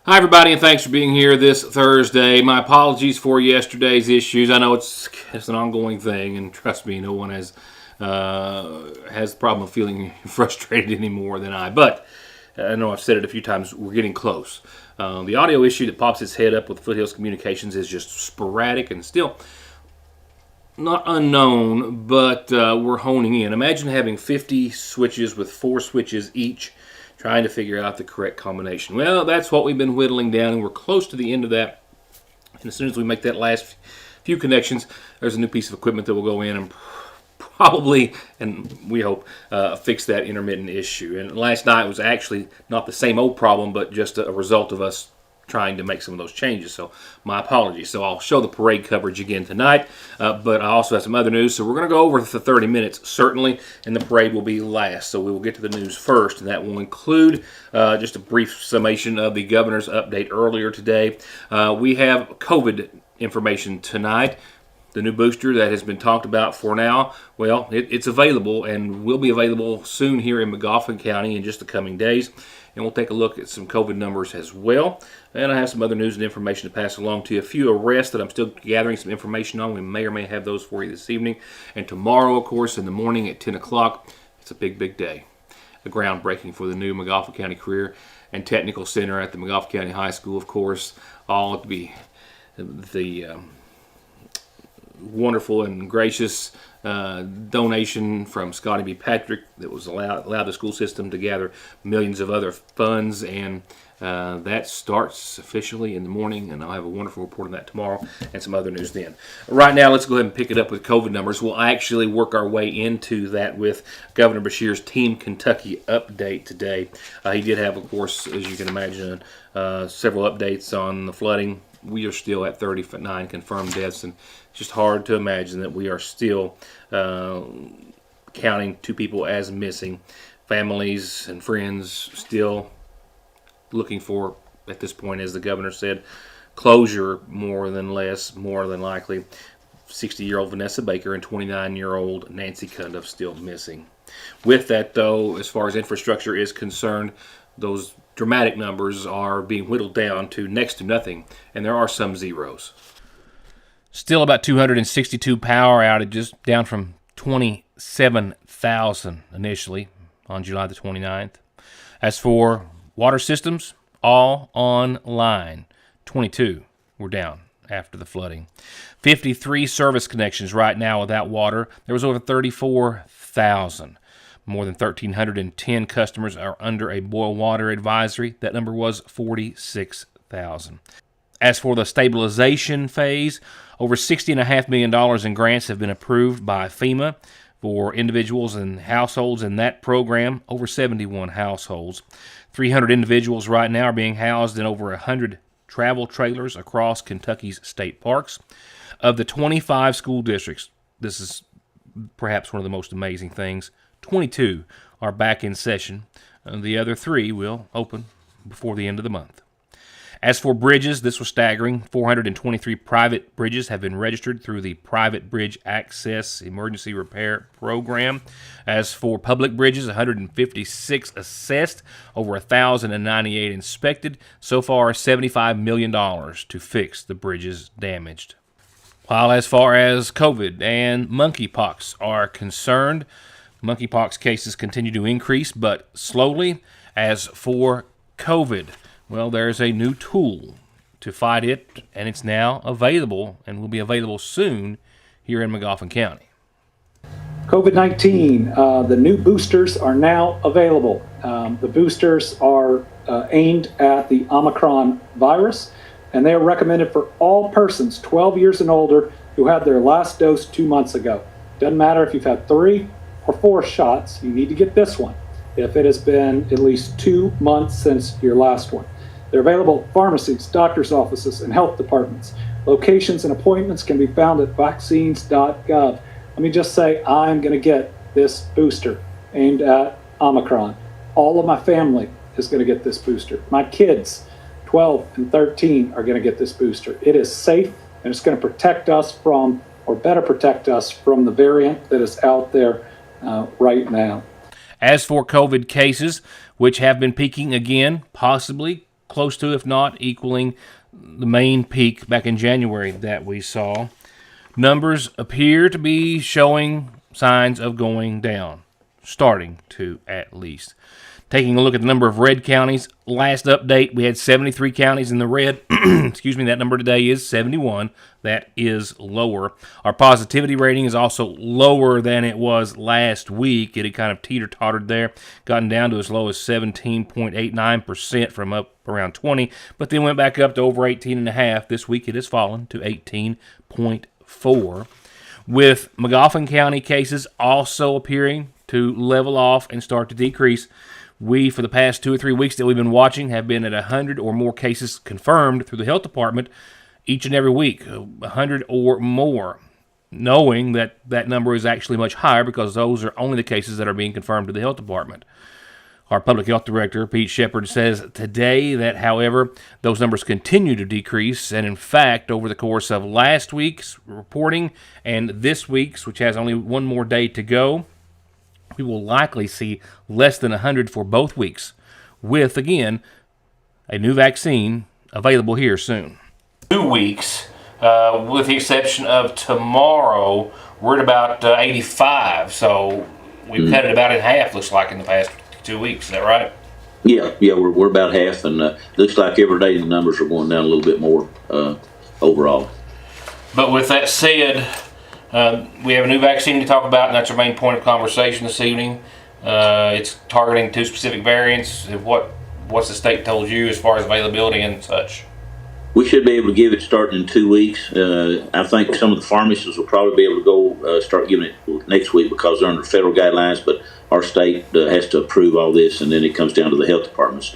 Hi, everybody, and thanks for being here this Thursday. My apologies for yesterday's issues. I know it's an ongoing thing, and trust me, no one has the problem of feeling frustrated any more than I. But I know I've said it a few times, we're getting close. The audio issue that pops its head up with Foothills Communications is just sporadic and still not unknown, but we're honing in. Imagine having 50 switches with 4 switches each, trying to figure out the correct combination. Well, that's what we've been whittling down, and we're close to the end of that. And as soon as we make that last few connections, there's a new piece of equipment that will go in and probably, and we hope, fix that intermittent issue. And last night was actually not the same old problem, but just a result of us trying to make some of those changes. So my apologies. So I'll show the parade coverage again tonight, but I also have some other news. So we're going to go over the 30 minutes, certainly, and the parade will be last. So we will get to the news first, and that will include just a brief summation of the governor's update earlier today. We have COVID information tonight. The new booster that has been talked about for now, well, it's available and will be available soon here in McGoffin County in just the coming days. And we'll take a look at some COVID numbers as well. And I have some other news and information to pass along to you. A few arrests that I'm still gathering some information on. We may or may have those for you this evening. And tomorrow, of course, in the morning at 10 o'clock, it's a big, big day. A groundbreaking for the new McGoffin County Career and Technical Center at the McGoffin County High School, of course. All to be the wonderful and gracious donation from Scotty B. Patrick that was allowed the school system to gather millions of other funds, and that starts officially in the morning, and I'll have a wonderful report on that tomorrow and some other news then. Right now, let's go ahead and pick it up with COVID numbers. We'll actually work our way into that with Governor Beshear's Team Kentucky update today. He did have, of course, as you can imagine, several updates on the flooding. We are still at 39 confirmed deaths, and it's just hard to imagine that we are still counting 2 people as missing. Families and friends still looking for, at this point, as the governor said, closure more than likely. 60-year-old Vanessa Baker and 29-year-old Nancy Cundiff still missing. With that, though, as far as infrastructure is concerned, those dramatic numbers are being whittled down to next to nothing, and there are some zeros. Still about 262 power outages, down from 27,000 initially on July the 29th. As for water systems, all online. 22 were down after the flooding. 53 service connections right now without water. There was over 34,000. More than 1,310 customers are under a boil water advisory. That number was 46,000. As for the stabilization phase, over $60.5 million in grants have been approved by FEMA for individuals and households in that program, over 71 households. 300 individuals right now are being housed in over 100 travel trailers across Kentucky's state parks. Of the 25 school districts, this is perhaps one of the most amazing things, 22 are back in session. The other 3 will open before the end of the month. As for bridges, this was staggering. 423 private bridges have been registered through the Private Bridge Access Emergency Repair Program. As for public bridges, 156 assessed, over 1,098 inspected. So far, $75 million to fix the bridges damaged. While as far as COVID and monkeypox are concerned, monkeypox cases continue to increase, but slowly. As for COVID, well, there's a new tool to fight it, and it's now available and will be available soon here in McGoffin County. COVID-19, the new boosters are now available. The boosters are aimed at the Omicron virus, and they are recommended for all persons 12 years and older who had their last dose 2 months ago. Doesn't matter if you've had 3 or 4 shots, you need to get this one if it has been at least 2 months since your last one. They're available at pharmacies, doctor's offices, and health departments. Locations and appointments can be found at vaccines.gov. Let me just say, I'm going to get this booster aimed at Omicron. All of my family is going to get this booster. My kids, 12 and 13, are going to get this booster. It is safe, and it's going to protect us from, or better protect us from, the variant that is out there right now. As for COVID cases, which have been peaking again, possibly close to, if not equaling, the main peak back in January that we saw. Numbers appear to be showing signs of going down, starting to at least. Taking a look at the number of red counties, last update, we had 73 counties in the red. Excuse me, that number today is 71. That is lower. Our positivity rating is also lower than it was last week. It had kind of teeter-tottered there, gotten down to as low as 17.89% from up around 20, but then went back up to over 18.5. This week it has fallen to 18.4. With Magoffin County cases also appearing to level off and start to decrease. We, for the past 2 or 3 weeks that we've been watching, have been at 100 or more cases confirmed through the health department each and every week, 100 or more, knowing that that number is actually much higher because those are only the cases that are being confirmed to the health department. Our public health director, Pete Shepard, says today that, however, those numbers continue to decrease, and in fact, over the course of last week's reporting and this week's, which has only one more day to go, we will likely see less than 100 for both weeks, with, again, a new vaccine available here soon. 2 weeks, with the exception of tomorrow, we're at about 85, so we've cut it about in half, looks like, in the past 2 weeks. Is that right? Yeah, we're about half, and looks like every day the numbers are going down a little bit more overall. But with that said, we have a new vaccine to talk about, and that's our main point of conversation this evening. It's targeting 2 specific variants. What's the state told you as far as availability and such? We should be able to give it starting in 2 weeks. I think some of the pharmacists will probably be able to go start giving it next week because they're under federal guidelines, but our state has to approve all this, and then it comes down to the health departments.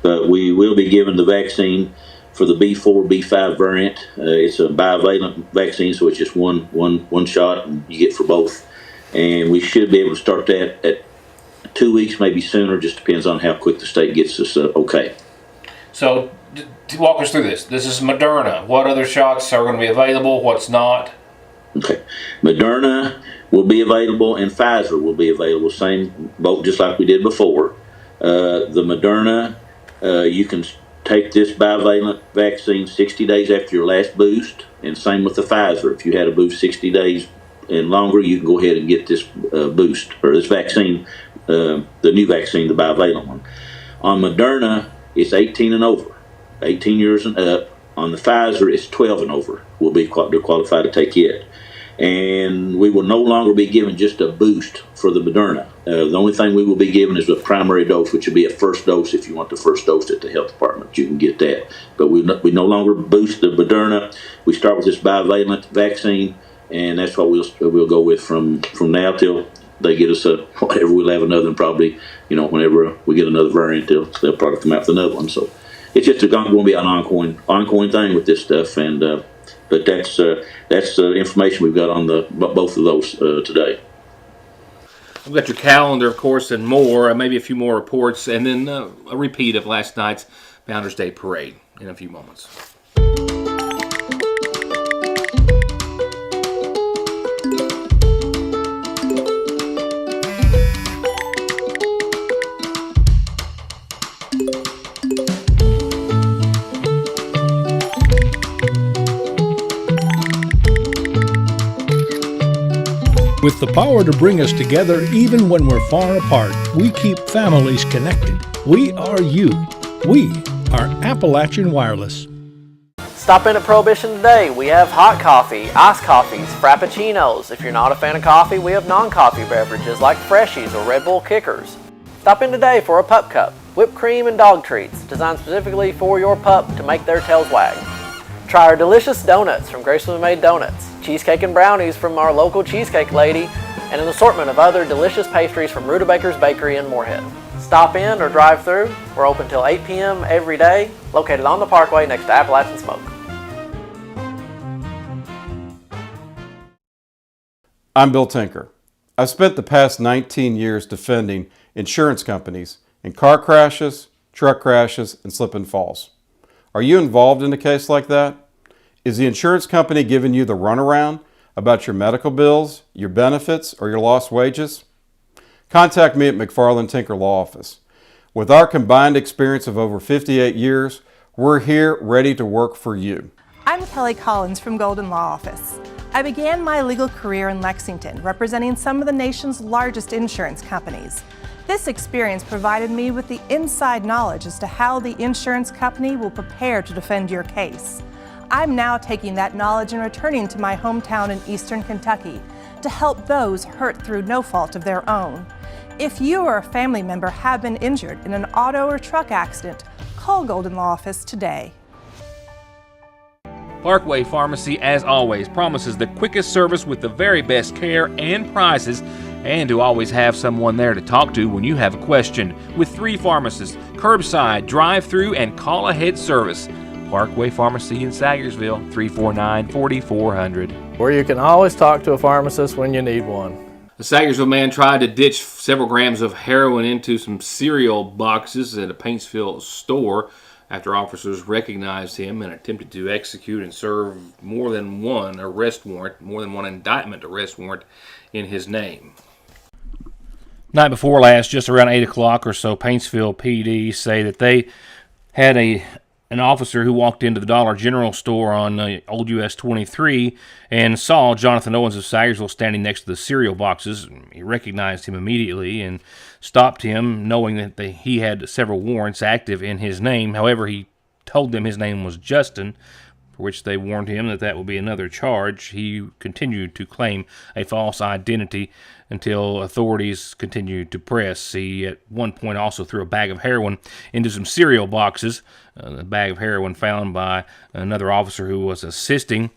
But we will be giving the vaccine for the B4, B5 variant. It's a bivalent vaccine, so it's just one shot, and you get for both. And we should be able to start that at 2 weeks, maybe sooner. Just depends on how quick the state gets us okay. So, to walk us through this. This is Moderna. What other shots are going to be available? What's not? Okay. Moderna will be available, and Pfizer will be available. Same boat, just like we did before. The Moderna, you can take this bivalent vaccine 60 days after your last boost, and same with the Pfizer. If you had a boost 60 days and longer, you can go ahead and get this boost, or this vaccine, the new vaccine, the bivalent one. On Moderna, it's 18 and over, 18 years and up. On the Pfizer, it's 12 and over. They're qualified to take it. And we will no longer be given just a boost for the Moderna. The only thing we will be given is a primary dose, which will be a first dose. If you want the first dose at the health department, you can get that. But we no longer boost the Moderna. We start with this bivalent vaccine, and that's what we'll go with from now till they get us whatever. We'll have another one probably, whenever we get another variant, they'll probably come out with another one. So it's just going to be an ongoing thing with this stuff, and but that's the information we've got on both of those today. We've got your calendar, of course, and more, maybe a few more reports, and then a repeat of last night's Founders Day Parade in a few moments. With the power to bring us together even when we're far apart, we keep families connected. We are you. We are Appalachian Wireless. Stop in at Prohibition today. We have hot coffee, iced coffees, frappuccinos. If you're not a fan of coffee, we have non-coffee beverages like Freshies or Red Bull Kickers. Stop in today for a pup cup, whipped cream and dog treats designed specifically for your pup to make their tails wag. Try our delicious donuts from Gracefully Made Donuts, cheesecake and brownies from our local cheesecake lady, and an assortment of other delicious pastries from Rutabaker's Bakery in Moorhead. Stop in or drive through. We're open till 8 p.m. every day, located on the Parkway next to Appalachian Smoke. I'm Bill Tinker. I've spent the past 19 years defending insurance companies in car crashes, truck crashes, and slip and falls. Are you involved in a case like that? Is the insurance company giving you the runaround about your medical bills, your benefits, or your lost wages? Contact me at McFarland Tinker Law Office. With our combined experience of over 58 years, we're here ready to work for you. I'm Kelly Collins from Golden Law Office. I began my legal career in Lexington, representing some of the nation's largest insurance companies. This experience provided me with the inside knowledge as to how the insurance company will prepare to defend your case. I'm now taking that knowledge and returning to my hometown in Eastern Kentucky to help those hurt through no fault of their own. If you or a family member have been injured in an auto or truck accident, call Golden Law Office today. Parkway Pharmacy, as always, promises the quickest service with the very best care and prices, and to always have someone there to talk to when you have a question. With 3 pharmacists, curbside, drive-through, and call-ahead service. Parkway Pharmacy in Sagersville, 349-4400. Where you can always talk to a pharmacist when you need one. A Sagersville man tried to ditch several grams of heroin into some cereal boxes at a Paintsville store after officers recognized him and attempted to execute and serve more than one indictment arrest warrant in his name. Night before last, just around 8 o'clock or so, Paintsville PD say that they had an officer who walked into the Dollar General store on Old US 23 and saw Jonathan Owens of Sagersville standing next to the cereal boxes. He recognized him immediately and stopped him, knowing that he had several warrants active in his name. However, he told them his name was Justin, for which they warned him that would be another charge. He continued to claim a false identity until authorities continued to press. He at one point also threw a bag of heroin into some cereal boxes, the bag of heroin found by another officer who was assisting,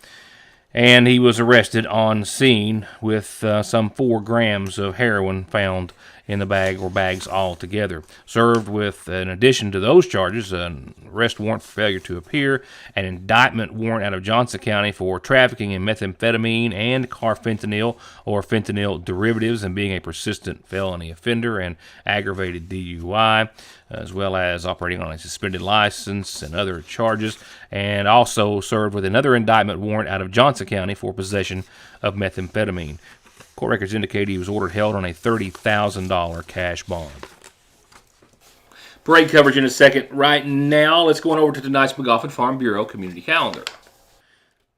and he was arrested on scene with some 4 grams of heroin found in the bag or bags altogether. Served with, in addition to those charges, an arrest warrant for failure to appear, an indictment warrant out of Johnson County for trafficking in methamphetamine and carfentanil or fentanyl derivatives and being a persistent felony offender and aggravated DUI, as well as operating on a suspended license and other charges, and also served with another indictment warrant out of Johnson County for possession of methamphetamine. Court records indicate he was ordered held on a $30,000 cash bond. Parade coverage in a second. Right now, let's go on over to tonight's McGoffin Farm Bureau community calendar.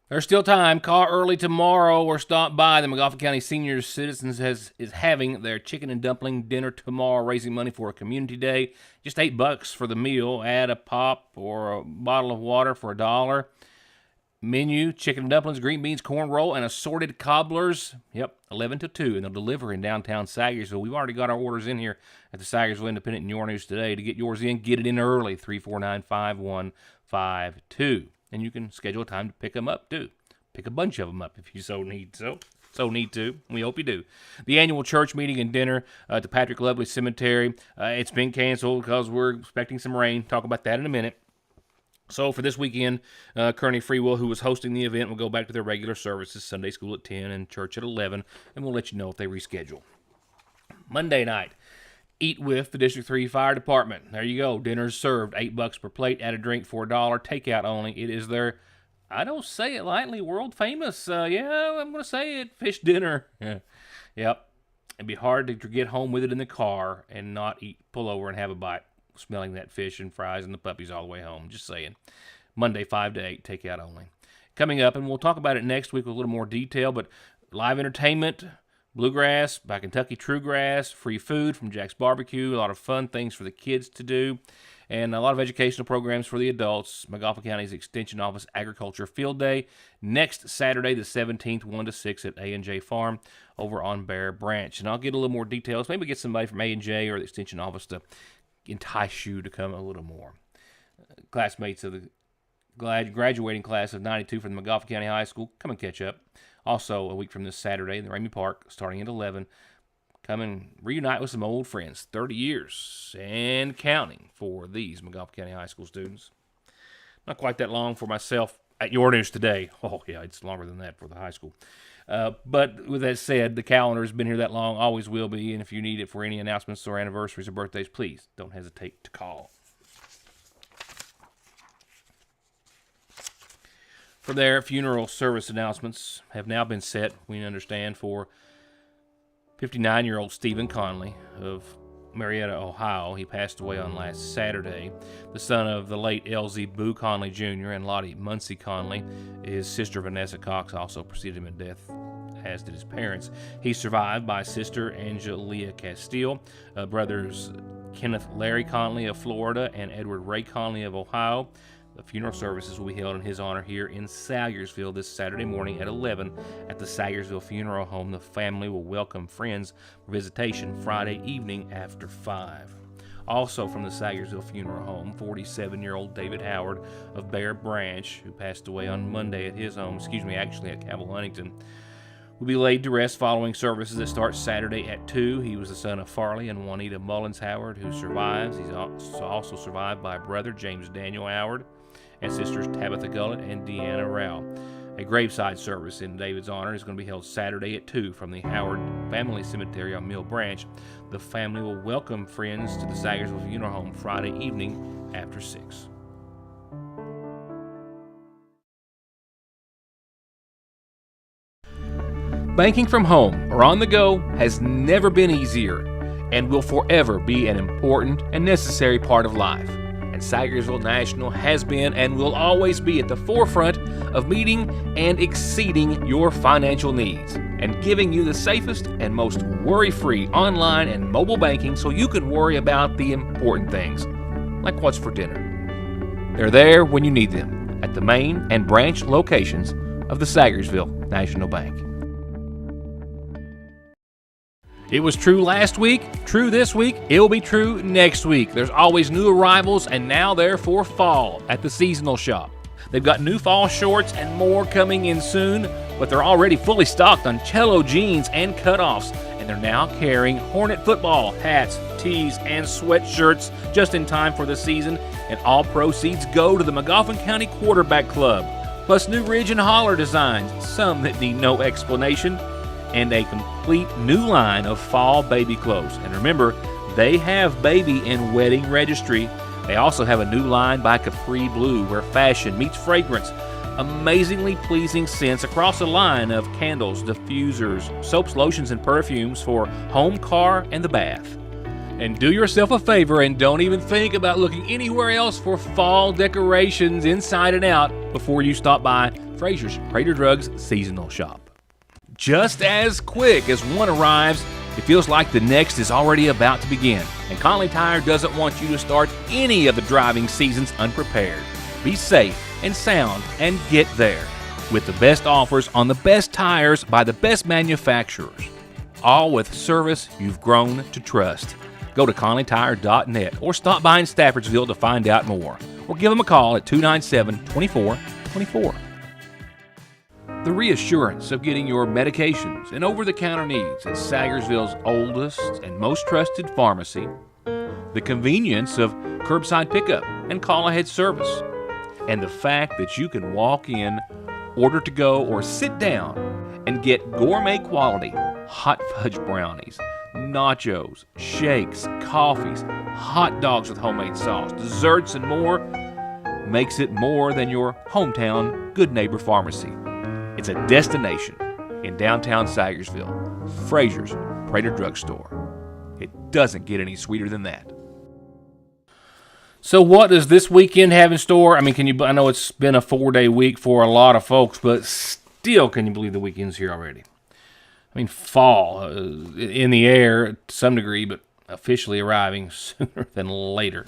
There's still time. Call early tomorrow or stop by. The McGoffin County Senior Citizens is having their chicken and dumpling dinner tomorrow, raising money for a community day. Just $8 for the meal. Add a pop or a bottle of water for $1. Menu, chicken and dumplings, green beans, corn roll, and assorted cobblers. Yep, 11 to 2, and they'll deliver in downtown Sagersville. We've already got our orders in here at the Sagersville Independent and Your News Today. To get yours in, get it in early, 349-5152. And you can schedule a time to pick them up, too. Pick a bunch of them up if you so need to. We hope you do. The annual church meeting and dinner at the Patrick Lovely Cemetery. It's been canceled because we're expecting some rain. Talk about that in a minute. So for this weekend, Kearney Free Will, who was hosting the event, will go back to their regular services, Sunday school at 10 and church at 11, and we'll let you know if they reschedule. Monday night, eat with the District 3 Fire Department. There you go. Dinner's served, $8 per plate, add a drink for $1, takeout only. It is their, I don't say it lightly, world famous, I'm going to say it, fish dinner. Yep. It'd be hard to get home with it in the car and not pull over and have a bite, smelling that fish and fries and the puppies all the way home. Just saying. Monday, 5 to 8, takeout only. Coming up, and we'll talk about it next week with a little more detail, but live entertainment, bluegrass by Kentucky Truegrass, free food from Jack's Barbecue, a lot of fun things for the kids to do, and a lot of educational programs for the adults. McGoffin County's Extension Office Agriculture Field Day next Saturday, the 17th, 1 to 6 at A&J Farm over on Bear Branch. And I'll get a little more details. Maybe get somebody from A&J or the Extension Office to entice you to come a little more. Classmates of the graduating class of 92 from the McGoffin County High School, come and catch up. Also, a week from this Saturday in the Ramey Park, starting at 11, come and reunite with some old friends. 30 years and counting for these McGoffin County High School students. Not quite that long for myself at Your News Today. Oh, yeah, it's longer than that for the high school. But with that said, the calendar has been here that long, always will be, and if you need it for any announcements or anniversaries or birthdays, please don't hesitate to call. From there, funeral service announcements have now been set, we understand, for 59-year-old Stephen Conley of Marietta, Ohio. He passed away on last Saturday. The son of the late L.Z. Boo Conley Jr. and Lottie Muncie Conley. His sister Vanessa Cox also preceded him in death, as did his parents. He's survived by sister Angelia Castile, brothers Kenneth Larry Conley of Florida and Edward Ray Conley of Ohio. The funeral services will be held in his honor here in Salyersville this Saturday morning at 11 at the Salyersville Funeral Home. The family will welcome friends for visitation Friday evening after 5. Also from the Salyersville Funeral Home, 47-year-old David Howard of Bear Branch, who passed away on Monday at his home, actually at Cabell Huntington, will be laid to rest following services that start Saturday at 2. He was the son of Farley and Juanita Mullins Howard, who survives. He's also survived by brother James Daniel Howard and sisters Tabitha Gullett and Deanna Rao. A graveside service in David's honor is going to be held Saturday at 2 from the Howard Family Cemetery on Mill Branch. The family will welcome friends to the Salyersville Funeral Home Friday evening after 6. Banking from home or on the go has never been easier and will forever be an important and necessary part of life. And Salyersville National has been and will always be at the forefront of meeting and exceeding your financial needs and giving you the safest and most worry-free online and mobile banking so you can worry about the important things, like what's for dinner. They're there when you need them at the main and branch locations of the Salyersville National Bank. It was true last week, true this week, it'll be true next week. There's always new arrivals, and now they're for fall at the seasonal shop. They've got new fall shorts and more coming in soon, but they're already fully stocked on cello jeans and cutoffs, and they're now carrying Hornet football, hats, tees, and sweatshirts just in time for the season, and all proceeds go to the Magoffin County Quarterback Club, plus new Ridge and Holler designs, some that need no explanation, and a complete new line of fall baby clothes. And remember, they have baby and wedding registry. They also have a new line by Capri Blue where fashion meets fragrance. Amazingly pleasing scents across a line of candles, diffusers, soaps, lotions, and perfumes for home, car, and the bath. And do yourself a favor and don't even think about looking anywhere else for fall decorations inside and out before you stop by Fraser's Prater Drugs Seasonal Shop. Just as quick as one arrives, it feels like the next is already about to begin. And Conley Tire doesn't want you to start any of the driving seasons unprepared. Be safe and sound and get there with the best offers on the best tires by the best manufacturers. All with service you've grown to trust. Go to conleytire.net or stop by in Staffordville to find out more. Or give them a call at 297-2424. The reassurance of getting your medications and over-the-counter needs at Salyersville's oldest and most trusted pharmacy, the convenience of curbside pickup and call-ahead service, and the fact that you can walk in, order to go, or sit down and get gourmet quality hot fudge brownies, nachos, shakes, coffees, hot dogs with homemade sauce, desserts, and more makes it more than your hometown Good Neighbor Pharmacy. It's a destination in downtown Salyersville, Fraser's Prater Drugstore. It doesn't get any sweeter than that. So what does this weekend have in store? I mean, I know it's been a 4-day week for a lot of folks, but still, can you believe the weekend's here already? I mean, fall in the air to some degree, but officially arriving sooner than later.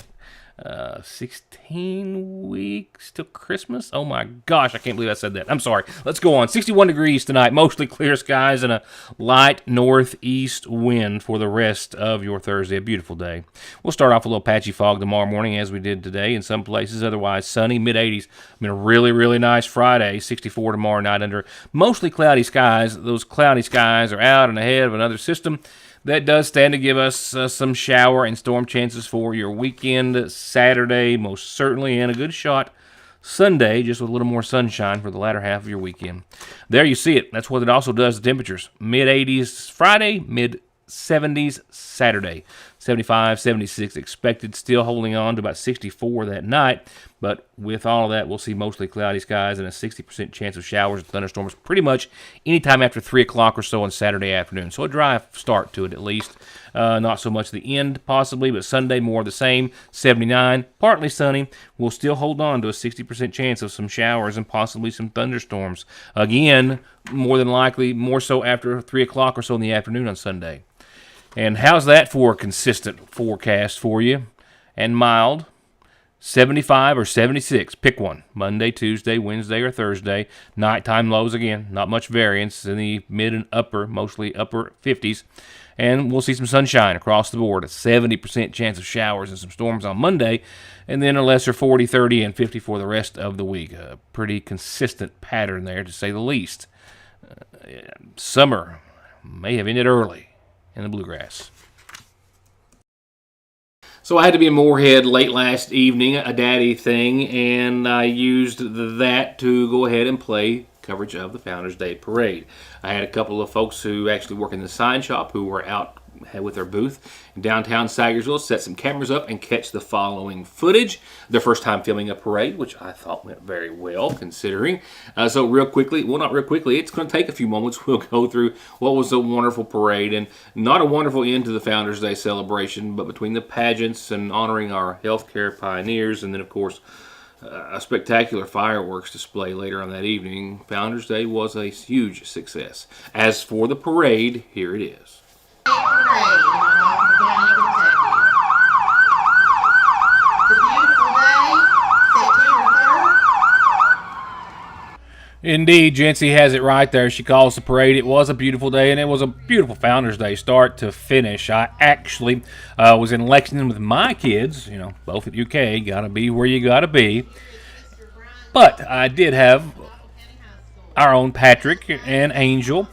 16 weeks till Christmas? Oh my gosh, I can't believe I said that. I'm sorry. Let's go on. 61 degrees tonight, mostly clear skies and a light northeast wind for the rest of your Thursday. A beautiful day. We'll start off with a little patchy fog tomorrow morning as we did today in some places. Otherwise, sunny, mid-80s. I mean, a really, really nice Friday. 64 tomorrow night under mostly cloudy skies. Those cloudy skies are out and ahead of another system that does stand to give us some shower and storm chances for your weekend. Saturday, most certainly, and a good shot Sunday, just with a little more sunshine for the latter half of your weekend. There you see it. That's what it also does, the temperatures. Mid-80s Friday, mid-70s Saturday. 75, 76 expected, still holding on to about 64 that night. But with all of that, we'll see mostly cloudy skies and a 60% chance of showers and thunderstorms pretty much anytime after 3 o'clock or so on Saturday afternoon. So a dry start to it at least. Not so much the end possibly, but Sunday more of the same. 79, partly sunny. We'll still hold on to a 60% chance of some showers and possibly some thunderstorms. Again, more than likely, more so after 3 o'clock or so in the afternoon on Sunday. And how's that for a consistent forecast for you? And mild. 75 or 76, pick one. Monday, Tuesday, Wednesday, or Thursday. Nighttime lows again, not much variance in the mid and upper, mostly upper 50s. And we'll see some sunshine across the board. A 70% chance of showers and some storms on Monday. And then a lesser 40, 30, and 50 for the rest of the week. A pretty consistent pattern there, to say the least. Summer may have ended early in the bluegrass. So I had to be in Moorhead late last evening, a daddy thing, and I used that to go ahead and play coverage of the Founders Day Parade. I had a couple of folks who actually work in the sign shop who were out with their booth in downtown Sagersville, set some cameras up and catch the following footage. Their first time filming a parade, which I thought went very well considering. So real quickly, well, not real quickly, it's going to take a few moments. We'll go through what was a wonderful parade, and not a wonderful end to the Founders Day celebration, but between the pageants and honoring our healthcare pioneers, and then of course a spectacular fireworks display later on that evening, Founders Day was a huge success. As for the parade, here it is. Indeed, Jency has it right there. She calls the parade. It was a beautiful day, and it was a beautiful Founders Day start to finish. I actually was in Lexington with my kids, both at UK. Gotta be where you gotta be. But I did have our own Patrick and Angel,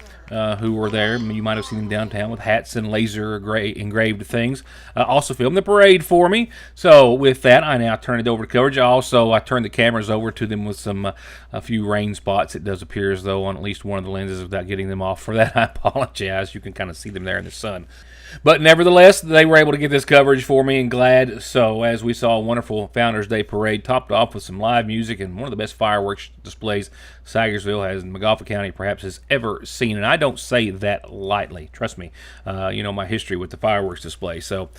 who were there. You might have seen them downtown with hats and laser engraved things. Also filmed the parade for me. So with that, I now turn it over to coverage. I turned the cameras over to them with a few rain spots. It does appear as though on at least one of the lenses, without getting them off. For that, I apologize. You can kind of see them there in the sun. But nevertheless, they were able to get this coverage for me, and glad so, as we saw a wonderful Founders Day parade topped off with some live music and one of the best fireworks displays Sagersville has in McGoffin County perhaps has ever seen. And I don't say that lightly. Trust me, my history with the fireworks display. So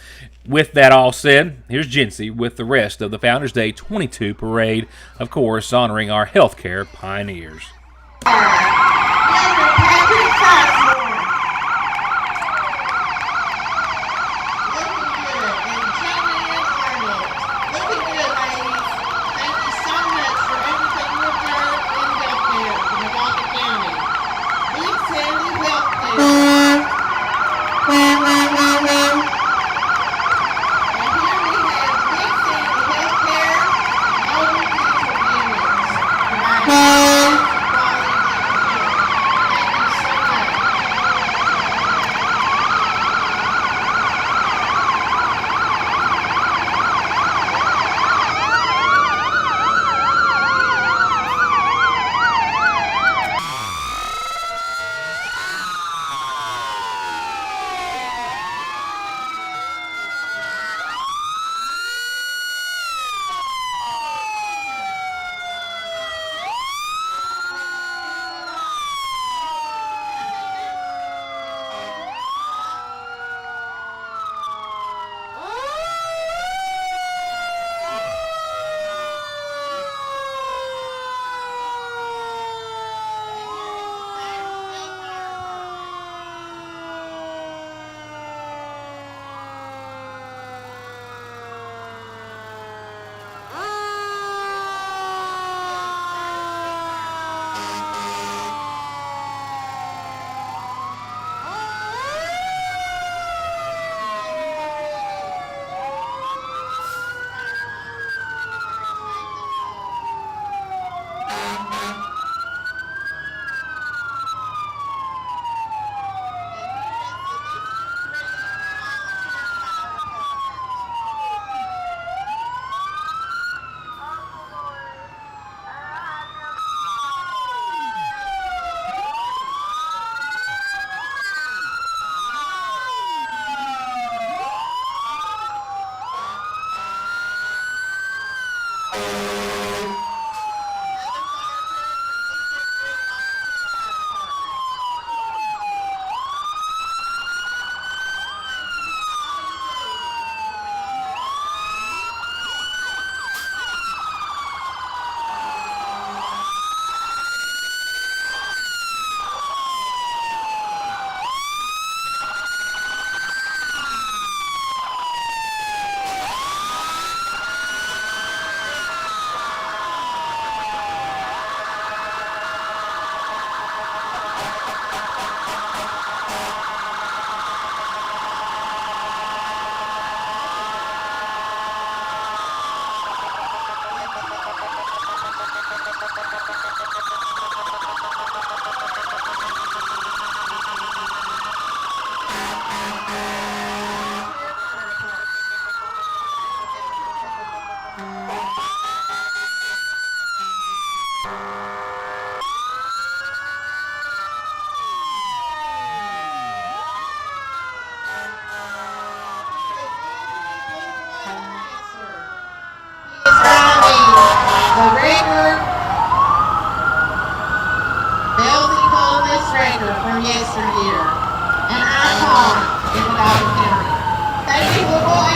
with that all said, here's Jency with the rest of the Founders Day 22 parade, of course, honoring our healthcare pioneers. from yesteryear. An icon in Godwin County. Thank you, little boy.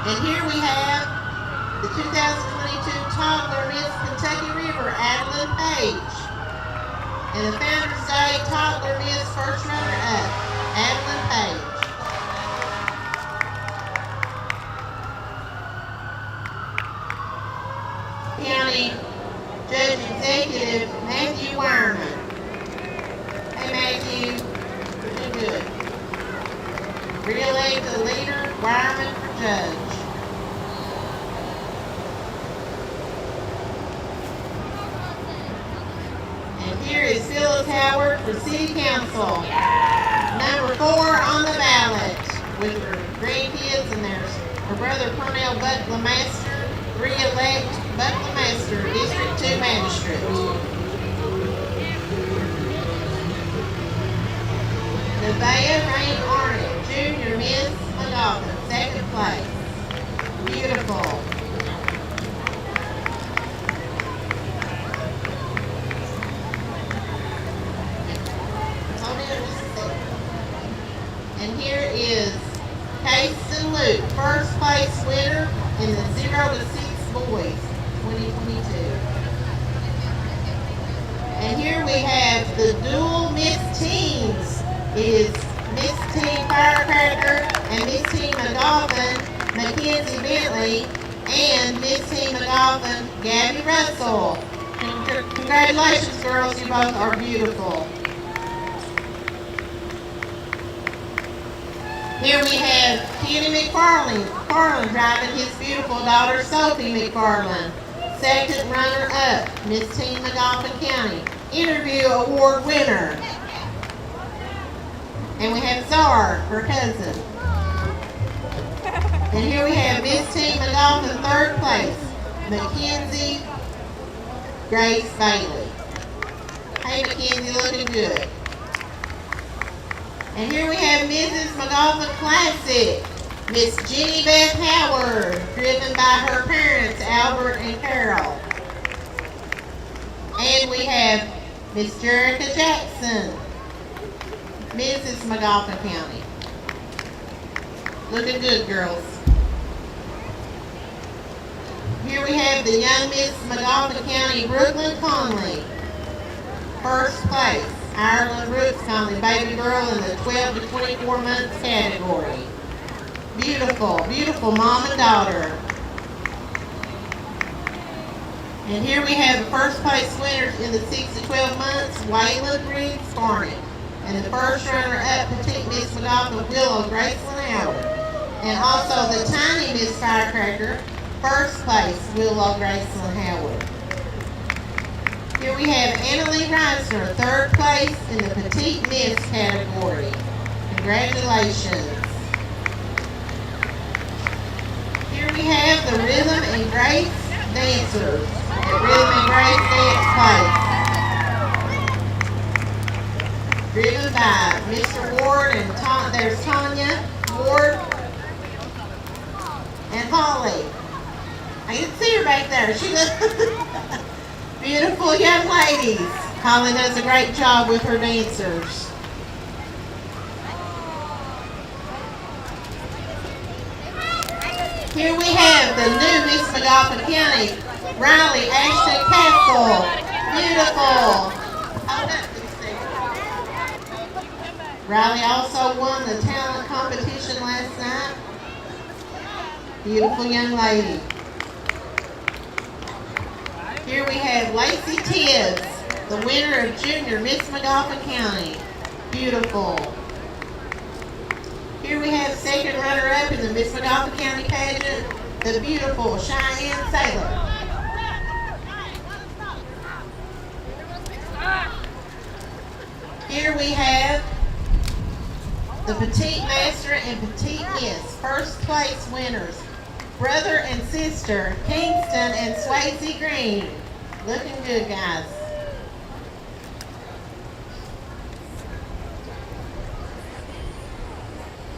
And here we have the 2022 Toddler Miss Kentucky River, Adeline Page. And the Founders Day Toddler Miss First Runner-Up, Adeline Page. County Judge Executive Matthew Wireman. Hey Matthew, you're doing good. Re-elect the leader, Wireman for Judge. And here is Phyllis Howard for City Council. Number 4 on the ballot with her grandkids, and there's her brother Purnell Bucklemaster, re-elect Bucklemaster, District 2 Magistrate. Nevaeh Rain Arnett, Junior Miss McGoffin, 2nd place. Beautiful. And here is Casey Luke, 1st place winner in the 0 to 6 boys 2022. And here we have the dual Miss Teams. It is Miss Team Firecracker and Miss Team McGoffin, Mackenzie Bentley, and Miss Team McGoffin, Gabby Russell. Congratulations, girls, you both are beautiful. Here we have Kenny McFarland driving his beautiful daughter Sophie McFarland. 2nd runner-up, Miss Team McGoffin County. Interview award winner. And we have Czar, her cousin. And here we have Miss Team McGoffin 3rd place, Mackenzie Grace Bailey. Hey Mackenzie, looking good. And here we have Mrs. McGoffin Classic, Miss Jenny Beth Howard, driven by her parents, Albert and Carol. And we have Miss Jerica Jackson, Mrs. McGoffin County. Looking good, girls. Here we have the young Miss McGoffin County, Brooklyn Conley, 1st place. Ireland Roots Conley, baby girl in the 12 to 24 months category. Beautiful, beautiful mom and daughter. And here we have the 1st place winners in the 6 to 12 months, Waylon Riggs Barnett. And the 1st runner-up, Petite Miss McGoffin, Willow Graceland Howard. And also the Tiny Miss Firecracker, 1st place, Willow Graceland Howard. Here we have Annalie Reisner, 3rd place in the Petite Miss category. Congratulations. Here we have the Rhythm and Grace dancers at Rhythm and Grace Dance Place. Driven by Mr. Ward and there's Tanya Ward and Holly. I can see her back there. She does. Beautiful young ladies. Holly does a great job with her dancers. Here we have the new Miss McGoffin County, Riley Ashton Castle. Beautiful. Riley also won the talent competition last night. Beautiful young lady. Here we have Lacey Tibbs, the winner of Junior Miss McGoffin County. Beautiful. Here we have 2nd runner-up in the Miss McGoffin County pageant, the beautiful Cheyenne Sailor. Here we have the Petite Master and Petite Miss, first place winners, brother and sister, Kingston and Swayze Green. Looking good, guys.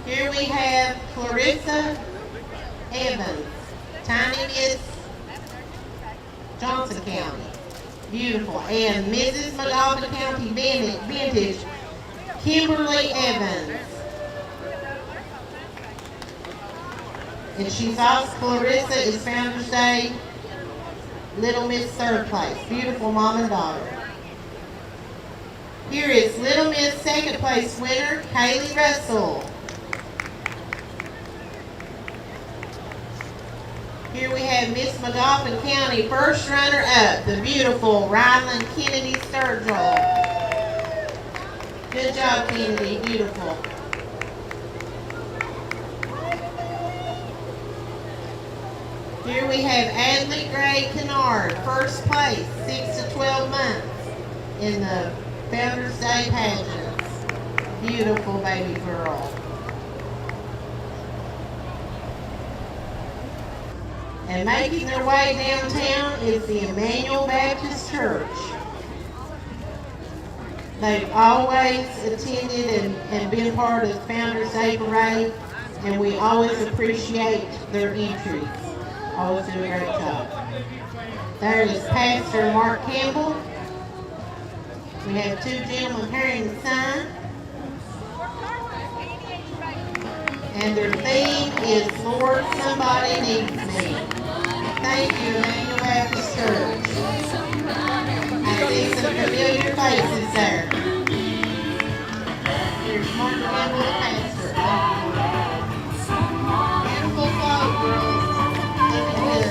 Here we have Clarissa Evans, Tiny Miss Johnson County. Beautiful. And Mrs. McDonald County Vintage, Kimberly Evans. And she's also, Clarissa is Founders Day, Little Miss third place. Beautiful mom and daughter. Here is Little Miss second place winner, Kaylee Russell. Here we have Miss McGoffin County first runner up, the beautiful Ryland Kennedy Sturgill. Good job, Kennedy, beautiful. Here we have Adley Gray Kennard, first place, 6 to 12 months in the Founders Day pageants. Beautiful baby girl. And making their way downtown is the Emmanuel Baptist Church. They've always attended and been part of the Founders Day Parade, and we always appreciate their entries. Always do a great job. There is Pastor Mark Campbell. We have two gentlemen carrying the sign. And their theme is Lord, Somebody Needs Me. Thank you, Emmanuel Baptist Church. I see some familiar faces there. Here's Mark Campbell, the pastor. Beautiful flow, girls. Looking good.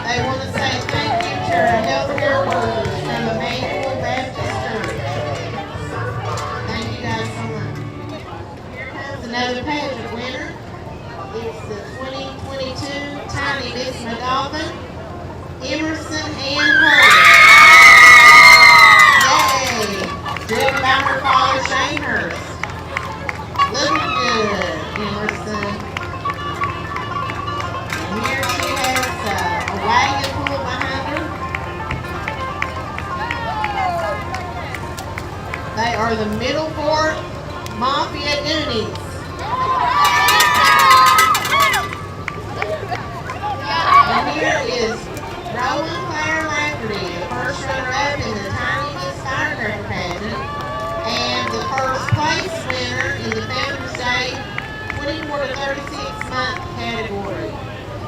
They want to say thank you to our healthcare workers from Emmanuel Baptist Church. Thank you guys so much. Here comes another pageant winner. It's the 2022 Tiny Miss McGoffin, Emerson Ann Hurst. Yay! Driven by her father, Shane Hurst. Looking good, Emerson. And here she has a wagon pulled behind her. They are the Middle Fort Mafia Goonies. And here is Rowan Claire Lafferty, the first runner-up in the Tiny Miss Firecracker pageant, and the first place winner in the Founders Day 24 to 36 month category.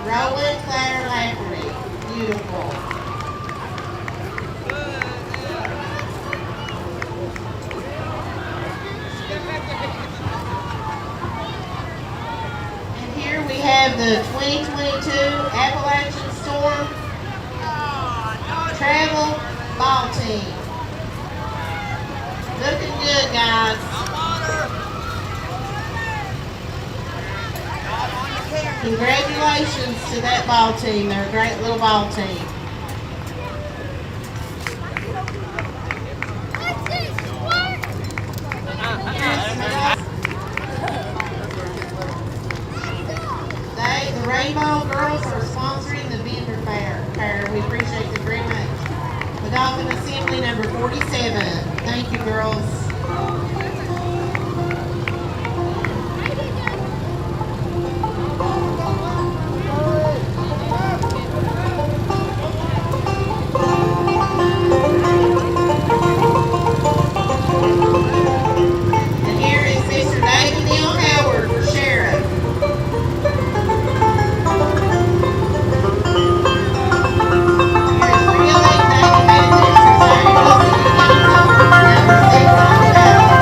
Rowan Claire Lafferty, beautiful. And here we have the 2022 Appalachian Storm Travel Ball Team. Looking good, guys. Congratulations to that ball team. They're a great little ball team. The Rainbow Girls are sponsoring the vendor fair. We appreciate them very much. The Dolphin Assembly number 47. Thank you, girls. And here is Mr. David Neal Howard for sheriff. Here's real-elect David Baptist for Samuel City Council, number 6 on the ballot.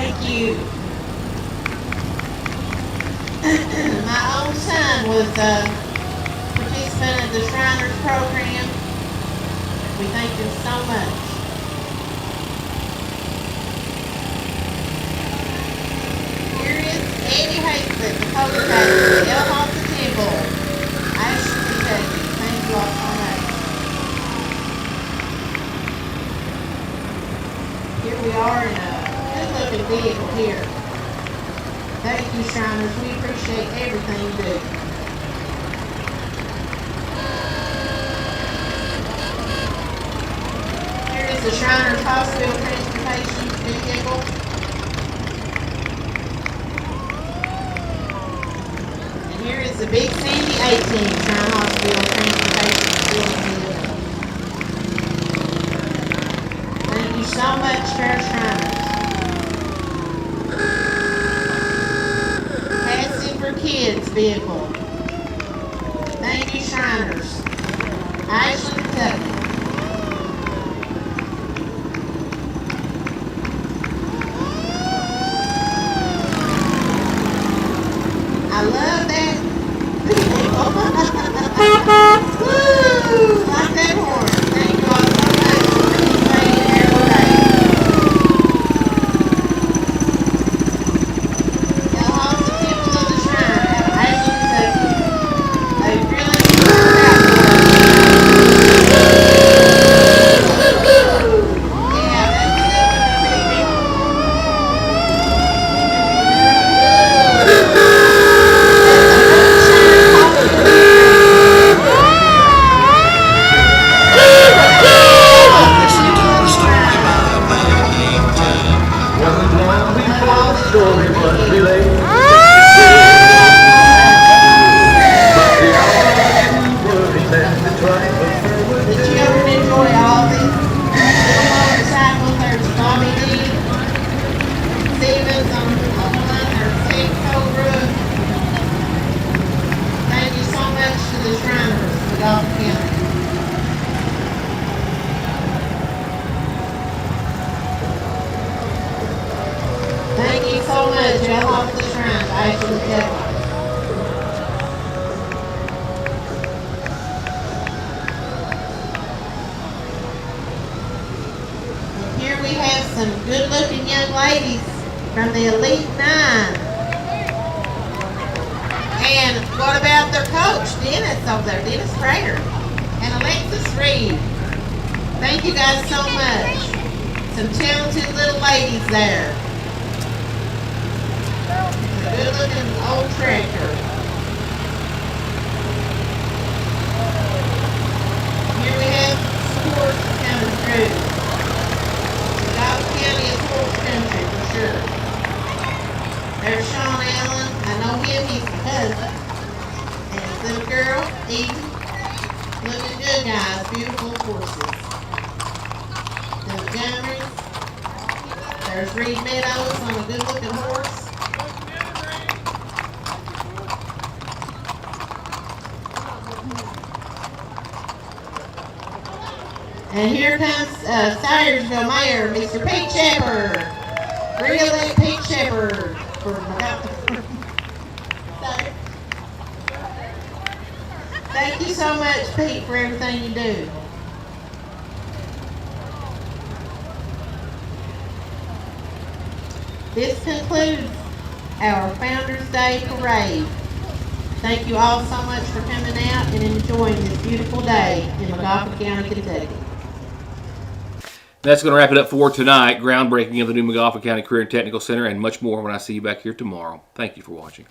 Thank you. My own son was a participant of the Shriners program. We thank him so much. Here is Eddie Hayslett, the postmaster, El Halta Temple, Ashland, Kentucky. Thank you all so much. Here we are in a good-looking vehicle here. Thank you, Shriners. We appreciate everything you do. Here is the Shriners Hospital Transportation vehicle. And here is the Big Sandy 18 Shrine Hospital Transportation vehicle. Thank you so much to our Shriners. Kids vehicle. Thank you, Shriners. Ashland, Kentucky. I love that vehicle. Woo! Like that horn. Thank you all so much for participating in our parade. Thank you so much, y'all off the shrine. I actually did. Here we have some good-looking young ladies from the Elite Nine. And what about their coach, Dennis over there, Dennis Prater, and Alexis Reed? Thank you guys so much. Some talented little ladies there. Good looking old tractor. Here we have sports coming through. South County is horse country for sure. There's Sean Allen. I know him, he's my cousin. And his little girl, Eden. Looking good, guys. Beautiful horses. The Montgomerys. There's Reed Meadows on a good looking horse. And here comes Syersville Mayor, Mr. Pete Shepherd. Re-elect Pete Shepherd for Thank you so much, Pete, for everything you do. This concludes our Founders Day Parade. Thank you all so much for coming out and enjoying this beautiful day in Montgomery County, Kentucky. That's going to wrap it up for tonight. Groundbreaking of the new Montgomery County Career and Technical Center and much more when I see you back here tomorrow. Thank you for watching.